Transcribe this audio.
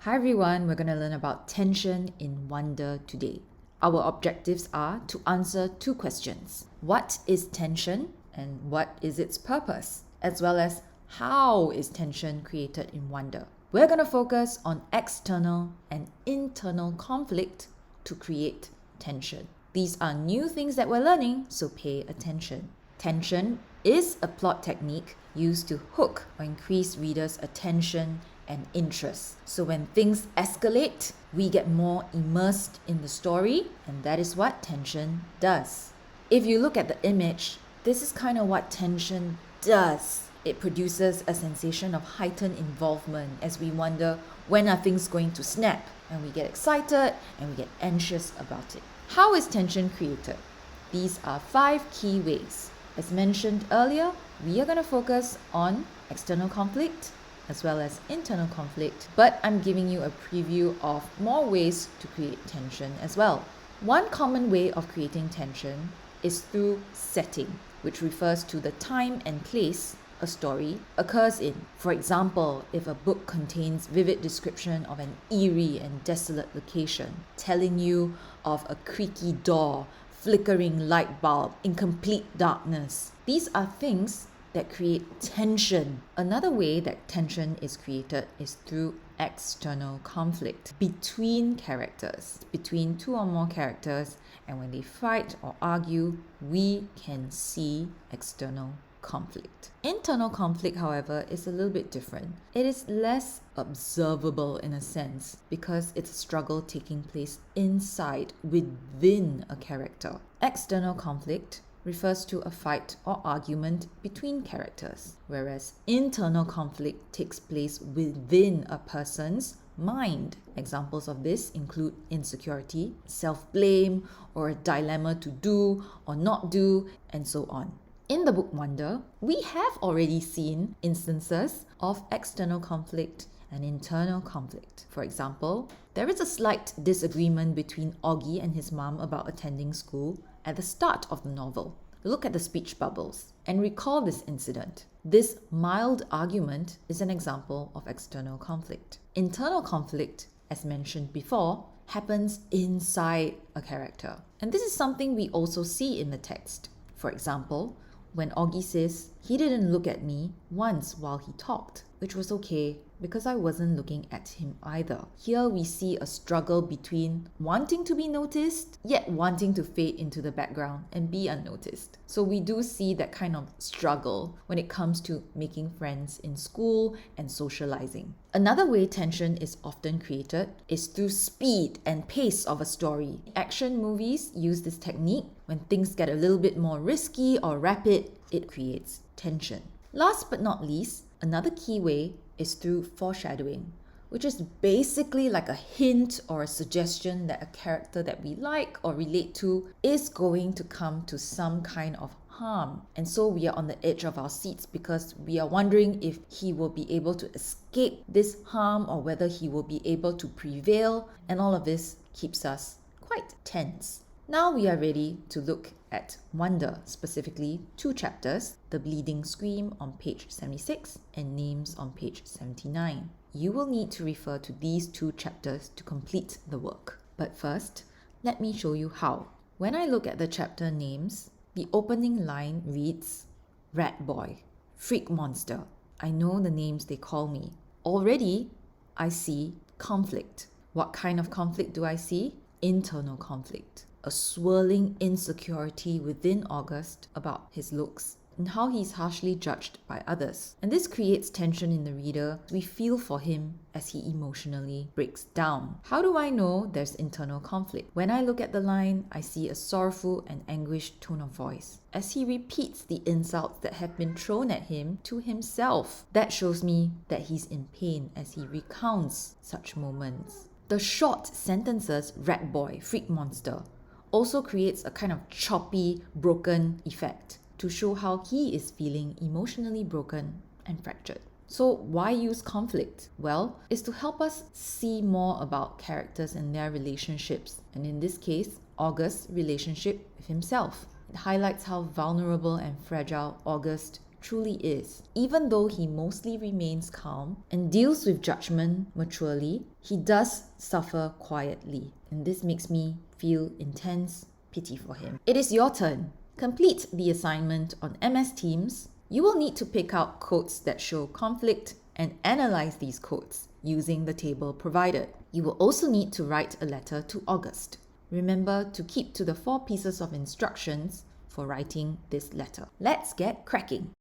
Hi everyone, we're going to learn about tension in Wonder today. Our objectives are to answer two questions. What is tension and what is its purpose? As well as how is tension created in Wonder? We're going to focus on external and internal conflict to create tension. These are new things that we're learning, so pay attention. Tension is a plot technique used to hook or increase readers' attention and interest. So when things escalate, we get more immersed in the story, and that is what tension does. If you look at the image, this is kind of what tension does. It produces a sensation of heightened involvement as we wonder when are things going to snap, and we get excited and we get anxious about it. How is tension created? These are 5 key ways. As mentioned earlier, we are going to focus on external conflict as well as internal conflict, but I'm giving you a preview of more ways to create tension as well. One common way of creating tension is through setting, which refers to the time and place a story occurs in. For example, if a book contains vivid description of an eerie and desolate location, telling you of a creaky door, flickering light bulb in complete darkness, these are things that create tension. Another way that tension is created is through external conflict between characters, between 2 or more characters, and when they fight or argue, we can see external conflict. Internal conflict, however, is a little bit different. It is less observable in a sense because it's a struggle taking place inside, within a character. External conflict refers to a fight or argument between characters, whereas internal conflict takes place within a person's mind. Examples of this include insecurity, self-blame, or a dilemma to do or not do, and so on. In the book Wonder, we have already seen instances of external conflict and internal conflict. For example, there is a slight disagreement between Augie and his mom about attending school at the start of the novel. Look at the speech bubbles and recall this incident. This mild argument is an example of external conflict. Internal conflict, as mentioned before, happens inside a character. And this is something we also see in the text. For example, when Augie says, "He didn't look at me once while he talked," which was okay because I wasn't looking at him either. Here we see a struggle between wanting to be noticed, yet wanting to fade into the background and be unnoticed. So we do see that kind of struggle when it comes to making friends in school and socializing. Another way tension is often created is through speed and pace of a story. Action movies use this technique. When things get a little bit more risky or rapid, it creates tension. Last but not least, another key way is through foreshadowing, which is basically like a hint or a suggestion that a character that we like or relate to is going to come to some kind of harm. And so we are on the edge of our seats because we are wondering if he will be able to escape this harm or whether he will be able to prevail. And all of this keeps us quite tense. Now we are ready to look at Wonder, specifically 2 chapters, The Bleeding Scream on page 76 and Names on page 79. You will need to refer to these 2 chapters to complete the work. But first, let me show you how. When I look at the chapter names, the opening line reads, "Rat Boy, Freak Monster. I know the names they call me." Already, I see conflict. What kind of conflict do I see? Internal conflict. A swirling insecurity within August about his looks and how he's harshly judged by others. And this creates tension in the reader. We feel for him as he emotionally breaks down. How do I know there's internal conflict? When I look at the line, I see a sorrowful and anguished tone of voice as he repeats the insults that have been thrown at him to himself. That shows me that he's in pain as he recounts such moments. The short sentences, "Rat Boy, Freak Monster," also creates a kind of choppy, broken effect to show how he is feeling emotionally broken and fractured. So why use conflict? Well, it's to help us see more about characters and their relationships, and in this case, August's relationship with himself. It highlights how vulnerable and fragile August truly is. Even though he mostly remains calm and deals with judgment maturely, he does suffer quietly. And this makes me feel intense pity for him. It is your turn. Complete the assignment on MS Teams. You will need to pick out quotes that show conflict and analyze these quotes using the table provided. You will also need to write a letter to August. Remember to keep to the 4 pieces of instructions for writing this letter. Let's get cracking.